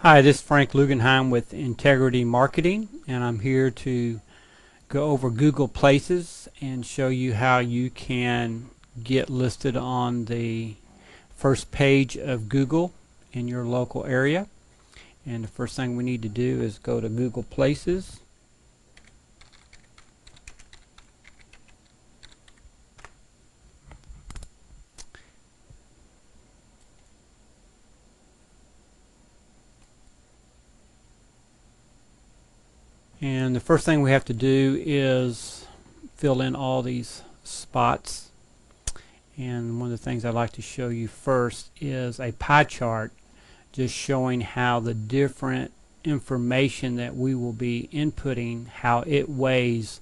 Hi, this is Frank Lugenheim with Integrity Marketing, and I'm here to go over Google Places and show you how you can get listed on the first page of Google in your local area. And the first thing we need to do is go to Google Places. And the first thing we have to do is fill in all these spots. And one of the things I'd like to show you first is a pie chart, just showing how the different information that we will be inputting, how it weighs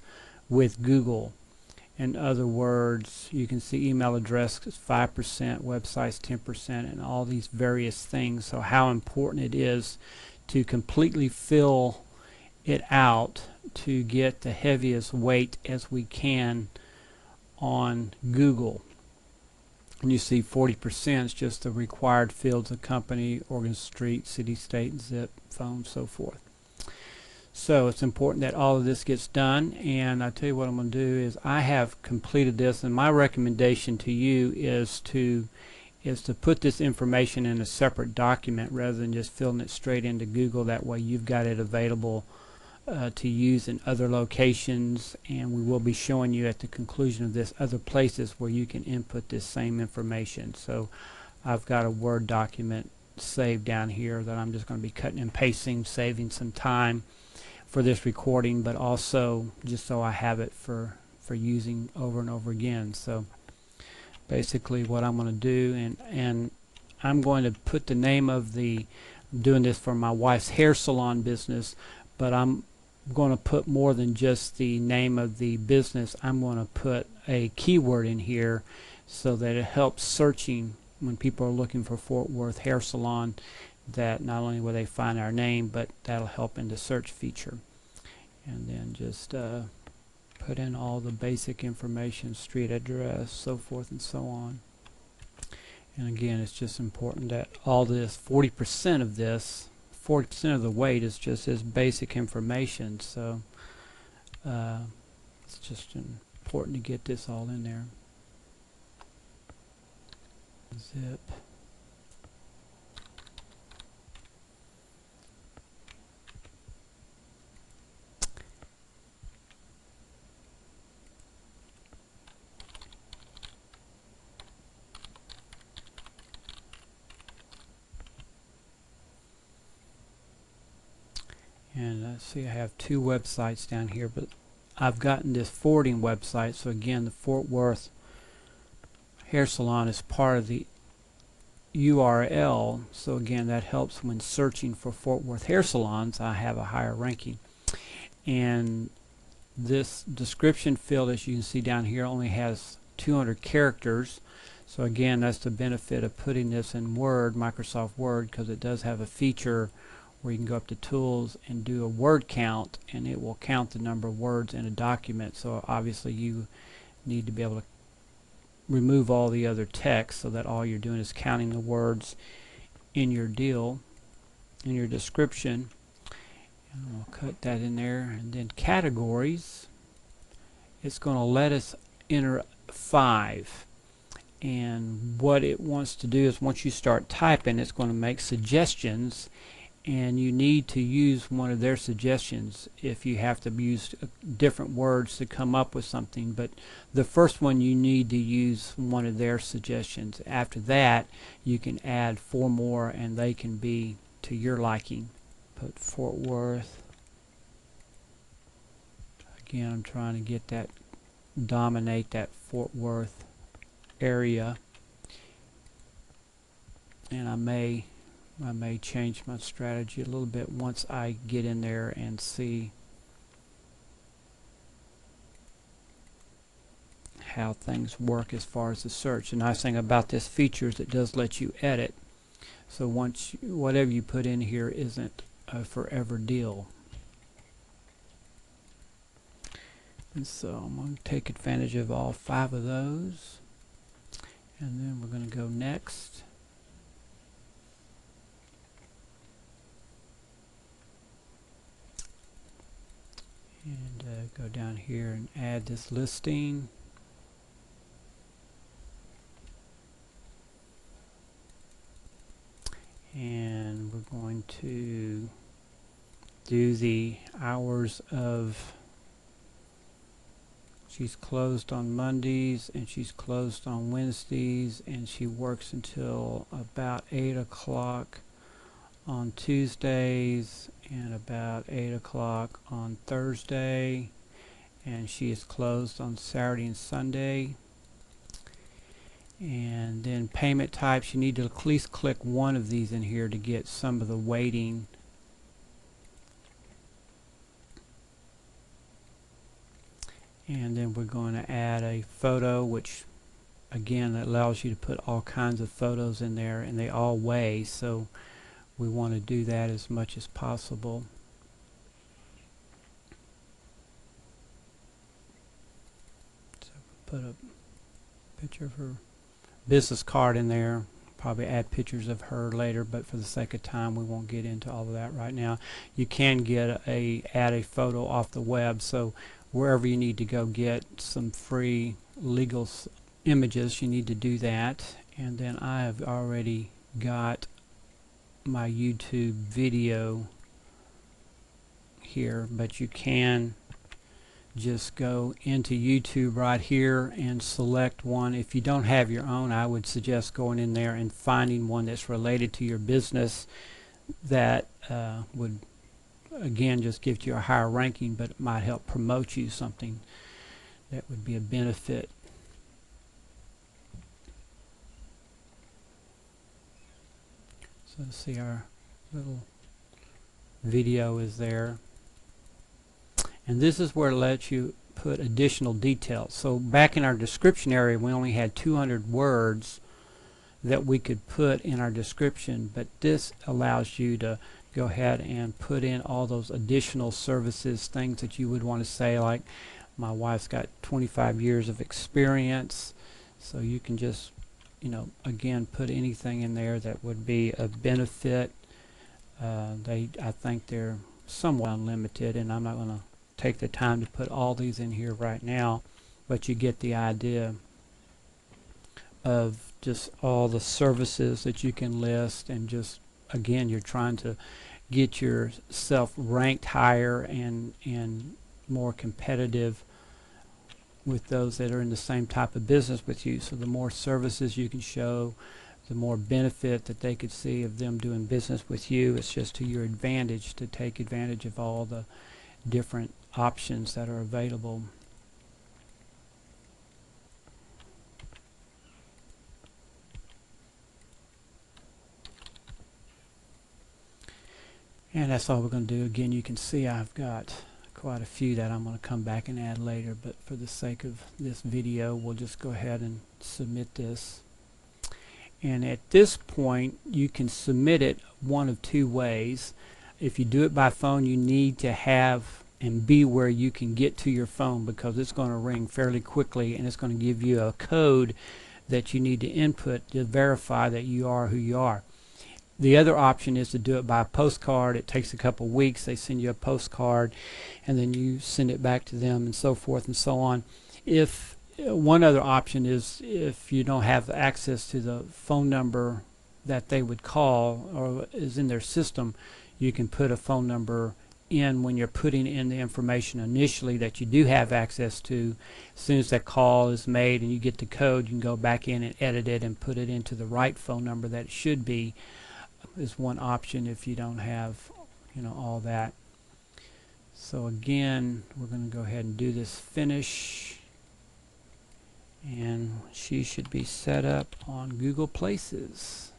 with Google. In other words, you can see email address is 5%, websites 10%, and all these various things. So how important it is to completely fill it out to get the heaviest weight as we can on Google. And you see 40% is just the required fields of company, organ, street, city, state, zip, phone, so forth. So it's important that all of this gets done, and I tell you what I'm going to do is I have completed this, and my recommendation to you is to put this information in a separate document rather than just filling it straight into Google. That way you've got it available to use in other locations, and we will be showing you at the conclusion of this other places where you can input this same information. So I've got a Word document saved down here that I'm just going to be cutting and pasting, saving some time for this recording, but also just so I have it for using over and over again. So basically what I'm going to do, and I'm going to put the name of I'm doing this for my wife's hair salon business, but I'm going to put more than just the name of the business. I'm going to put a keyword in here so that it helps searching when people are looking for Fort Worth hair salon, that not only will they find our name, but that'll help in the search feature. And then just put in all the basic information, street address, so forth and so on. And again, it's just important that all this, 40% of this, 40% of the weight is just this basic information, so it's just important to get this all in there. Zip. And see, I have two websites down here, but I've gotten this forwarding website. So again, the Fort Worth hair salon is part of the URL. So again, that helps when searching for Fort Worth hair salons. I have a higher ranking. And this description field, as you can see down here, only has 200 characters. So again, that's the benefit of putting this in Word, Microsoft Word, because it does have a feature where you can go up to tools and do a word count, and it will count the number of words in a document. So obviously you need to be able to remove all the other text so that all you're doing is counting the words in your deal, in your description. And I'll cut that in there. And then categories, it's going to let us enter 5. And what it wants to do is once you start typing, it's going to make suggestions, and you need to use one of their suggestions if you have to use different words to come up with something. But the first one, you need to use one of their suggestions. After that, you can add 4 more, and they can be to your liking. Put Fort Worth. Again, I'm trying to get that, dominate that Fort Worth area, and I may change my strategy a little bit once I get in there and see how things work as far as the search. The nice thing about this feature is it does let you edit, so once whatever you put in here isn't a forever deal. And so I'm going to take advantage of all 5 of those, and then we're going to go next. go down here and add this listing. And we're going to do the hours of, she's closed on Mondays and she's closed on Wednesdays, and she works until about 8 o'clock on Tuesdays and about 8 o'clock on Thursday, and she is closed on Saturday and Sunday. And then payment types, you need to at least click one of these in here to get some of the weighting. And then we're going to add a photo, which again allows you to put all kinds of photos in there, and they all weigh, so we want to do that as much as possible. So put a picture of her business card in there, probably add pictures of her later, but for the sake of time we won't get into all of that right now. You can add a photo off the web, so wherever you need to go get some free legal images, you need to do that. And then I have already got my YouTube video here, but you can just go into YouTube right here and select one. If you don't have your own, I would suggest going in there and finding one that's related to your business that would again just give you a higher ranking, but it might help promote you something that would be a benefit. So see, our little video is there. And this is where it lets you put additional details. So back in our description area, we only had 200 words that we could put in our description, but this allows you to go ahead and put in all those additional services, things that you would want to say, like my wife's got 25 years of experience. So you can just, you know, again, put anything in there that would be a benefit. I think they're somewhat unlimited, and I'm not going to take the time to put all these in here right now, but you get the idea of just all the services that you can list, and just again you're trying to get yourself ranked higher and more competitive with those that are in the same type of business with you. So the more services you can show, the more benefit that they could see of them doing business with you. It's just to your advantage to take advantage of all the different options that are available. And that's all we're going to do. Again, you can see I've got quite a few that I'm going to come back and add later, but for the sake of this video, we'll just go ahead and submit this. And at this point, you can submit it one of two ways. If you do it by phone, you need to have and be where you can get to your phone, because it's going to ring fairly quickly, and it's going to give you a code that you need to input to verify that you are who you are. The other option is to do it by postcard. It takes a couple weeks. They send you a postcard, and then you send it back to them, and so forth and so on. If one other option is if you don't have access to the phone number that they would call or is in their system, you can put a phone number in when you're putting in the information initially that you do have access to. As soon as that call is made and you get the code, you can go back in and edit it and put it into the right phone number that it should be. Is one option if you don't have, you know, all that. So again, we're going to go ahead and do this finish, and she should be set up on Google Places,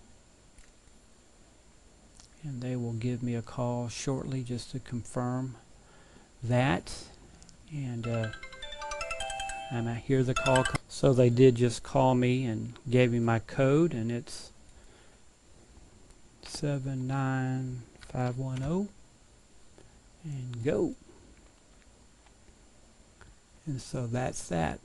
and they will give me a call shortly just to confirm that. And I hear the call. So they did just call me and gave me my code, and it's 79510, and go. And so that's that.